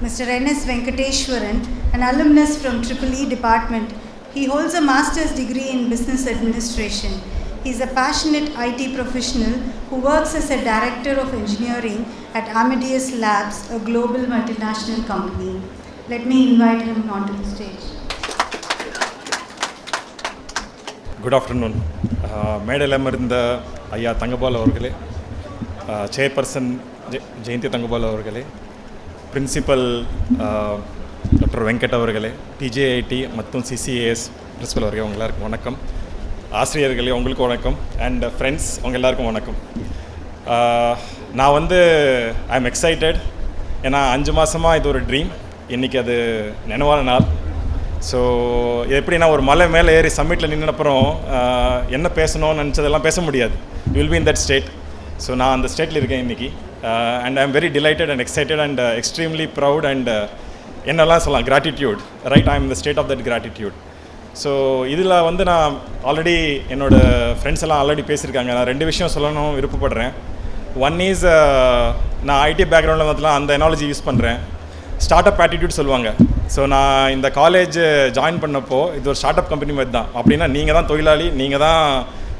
Mr. N.S. Venkateshwaran, an alumnus from EEE department. He holds a master's degree in business administration. He is a passionate IT professional who works as a director of engineering at Amadeus Labs, a global multinational company. Let me invite him onto the stage. Good afternoon. மேடையில் அமர்ந்த ஐயா தங்கபால் அவர்களே, chairperson Jayanthi Thangabalu அவர்களே, principal doctor Venkat அவர்களே, டிஜேஐடி மற்றும் சிசிஏஎஸ் principal அவர்களே, உங்கள் எல்லாருக்கும் வணக்கம். ஆசிரியர்களே உங்களுக்கு வணக்கம். அண்ட் ஃப்ரெண்ட்ஸ் உங்கள் எல்லாருக்கும் வணக்கம். நான் ஐ எம் எக்ஸைட்டட். ஏன்னா 5 மாதமாக இது ஒரு ட்ரீம். இன்றைக்கி அது நினைவான நாள். ஸோ எப்படின்னா ஒரு மலை மேலே ஏறி சம்மிட்டில் நின்னப்புறம் என்ன பேசணும்னு நினச்சதெல்லாம் பேச முடியாது. You will be in that state. So நான் அந்த ஸ்டேட்டில் இருக்கேன் இன்றைக்கி. And I am very delighted and excited and extremely proud and என்னெல்லாம் சொல்லலாம், gratitude. Right, I am the state of that gratitude. So இதில் நான் ஆல்ரெடி என்னோடய ஃப்ரெண்ட்ஸ் எல்லாம் ஆல்ரெடி பேசியிருக்காங்க. நான் 2 விஷயம் சொல்லணும் விருப்பப்படுறேன். ஒன் இஸ், நான் ஐடி பேக்ரவுண்டில் அந்த எனாலஜி யூஸ் பண்ணுறேன். ஸ்டார்ட் அப் ஆட்டிடியூட் சொல்லுவாங்க. ஸோ நான் இந்த காலேஜ் ஜாயின் பண்ணப்போ இது ஒரு ஸ்டார்ட் அப் கம்பெனி மாதிரி தான். அப்படின்னா நீங்கள் தான் தொழிலாளி, நீங்கள் தான்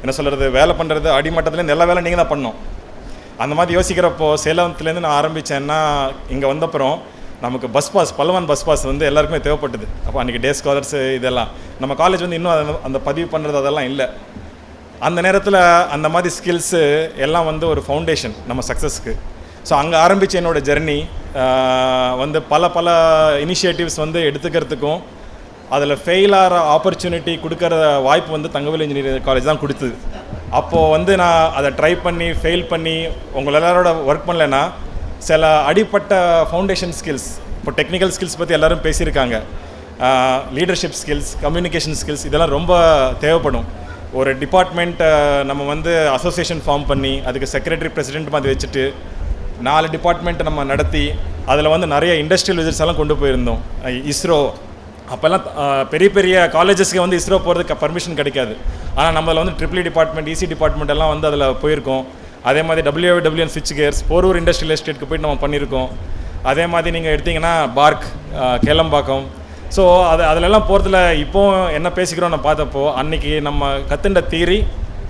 என்ன சொல்கிறது, வேலை பண்ணுறது, அடிமட்டத்துலேருந்து எல்லா வேலை நீங்கள் தான் பண்ணோம். அந்த மாதிரி யோசிக்கிறப்போ சேலத்துலேருந்து நான் ஆரம்பித்தேன்னா இங்கே வந்தப்புறம் நமக்கு பஸ் பாஸ், பல்லவான் பஸ் பாஸ் எல்லாருக்குமே தேவைப்பட்டது. அப்போ அன்றைக்கி டே ஸ்காலர்ஸு இதெல்லாம் நம்ம காலேஜ் இன்னும் அந்த பதிவு பண்ணுறது அதெல்லாம் இல்லை. அந்த நேரத்தில் அந்த மாதிரி ஸ்கில்ஸு எல்லாம் ஒரு ஃபவுண்டேஷன் நம்ம சக்ஸஸ்க்கு. ஸோ அங்கே ஆரம்பித்த என்னோடய ஜெர்னி பல இனிஷியேட்டிவ்ஸ் எடுத்துக்கிறதுக்கும் அதில் ஃபெயில் ஆகிற ஆப்பர்ச்சுனிட்டி கொடுக்குற வாய்ப்பு தங்கவேலு இன்ஜினியரிங் காலேஜ் தான் கொடுத்தது. அப்போது நான் அதை ட்ரை பண்ணி ஃபெயில் பண்ணி உங்கள் எல்லாரோட ஒர்க் பண்ணலைன்னா சில அடிப்பட்ட ஃபவுண்டேஷன் ஸ்கில்ஸ், இப்போ டெக்னிக்கல் ஸ்கில்ஸ் பற்றி எல்லோரும் பேசியிருக்காங்க. லீடர்ஷிப் ஸ்கில்ஸ், கம்யூனிகேஷன் ஸ்கில்ஸ், இதெல்லாம் ரொம்ப தேவைப்படும். ஒரு டிபார்ட்மெண்ட் நம்ம அசோசியேஷன் ஃபார்ம் பண்ணி அதுக்கு செக்ரட்டரி பிரசிடென்ட் மாதிரி வச்சுட்டு 4 டிபார்ட்மெண்ட் நம்ம நடத்தி அதில் நிறைய இண்டஸ்ட்ரியல் விசிட்ஸ் எல்லாம் கொண்டு போயிருந்தோம். இஸ்ரோ அப்போல்லாம் பெரிய பெரிய காலேஜஸ்க்கு இஸ்ரோ போகிறதுக்கு பர்மிஷன் கிடைக்காது. ஆனால் நம்மள EEE டிபார்ட்மெண்ட், இசி டிபார்ட்மெண்ட் எல்லாம் அதில் போயிருக்கோம். அதே மாதிரி WWN ஸ்விட்ச் கேர்ஸ், போரூர் இண்டஸ்ட்ரியல் எஸ்டேட்டுக்கு போய்ட்டு நம்ம பண்ணியிருக்கோம். அதே மாதிரி நீங்கள் எடுத்திங்கன்னா பார்க், கேளம்பாக்கம். ஸோ அதிலெல்லாம் போகிறதுல இப்போது என்ன பேசிக்கிறோம் நான் பார்த்தப்போ, அன்றைக்கி நம்ம கற்றுண்ட தியரி,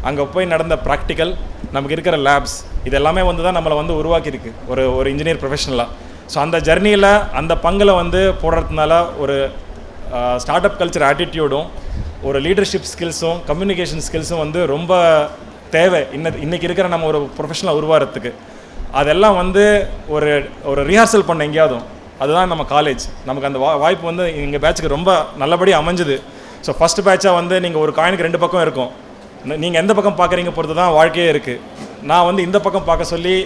அங்கே போய் நடந்த ப்ராக்டிக்கல், நமக்கு இருக்கிற லேப்ஸ், இது எல்லாமே தான் நம்மளை உருவாக்கியிருக்கு ஒரு இன்ஜினியர் ப்ரொஃபஷனலாக. ஸோ அந்த ஜர்னியில் அந்த பங்கில் போடுறதுனால ஒரு ஸ்டார்ட் அப் கல்ச்சர் ஆட்டிடியூடும் ஒரு லீடர்ஷிப் ஸ்கில்ஸும் கம்யூனிகேஷன் ஸ்கில்ஸும் ரொம்ப தேவை இன்றைக்கி இருக்கிற நம்ம ஒரு ப்ரொஃபஷனலாக உருவாகிறதுக்கு. அதெல்லாம் ஒரு ரிஹர்சல் பண்ண எங்கேயாவது, அதுதான் நம்ம காலேஜ். நமக்கு அந்த வாய்ப்பு எங்கள் பேட்சுக்கு ரொம்ப நல்லபடியாக அமைஞ்சுது. ஸோ ஃபஸ்ட் பேட்சாக நீங்கள் ஒரு காயினுக்கு 2 பக்கம் இருக்கும். நீங்கள் எந்த பக்கம் பார்க்குறீங்க பொறுத்து தான் வாழ்க்கையே இருக்குது. நான் இந்த பக்கம் பார்க்க சொல்லி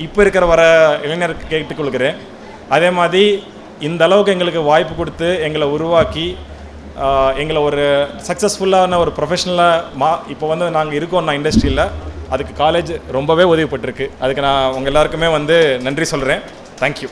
இப்போ இருக்கிற வர இளைஞருக்கு கேட்டுக்கொள்கிறேன். அதே மாதிரி இந்த அளவுக்கு எங்களுக்கு வாய்ப்பு கொடுத்து எங்களை உருவாக்கி எங்களை ஒரு சக்ஸஸ்ஃபுல்லான ஒரு ப்ரொஃபஷனலாக இப்போ நாங்கள் இருக்கோம் நான் இண்டஸ்ட்ரியில். அதுக்கு காலேஜ் ரொம்பவே உதவிப்பட்டிருக்கு. அதுக்கு நான் உங்கள் எல்லாருக்குமே நன்றி சொல்கிறேன். தேங்க்யூ.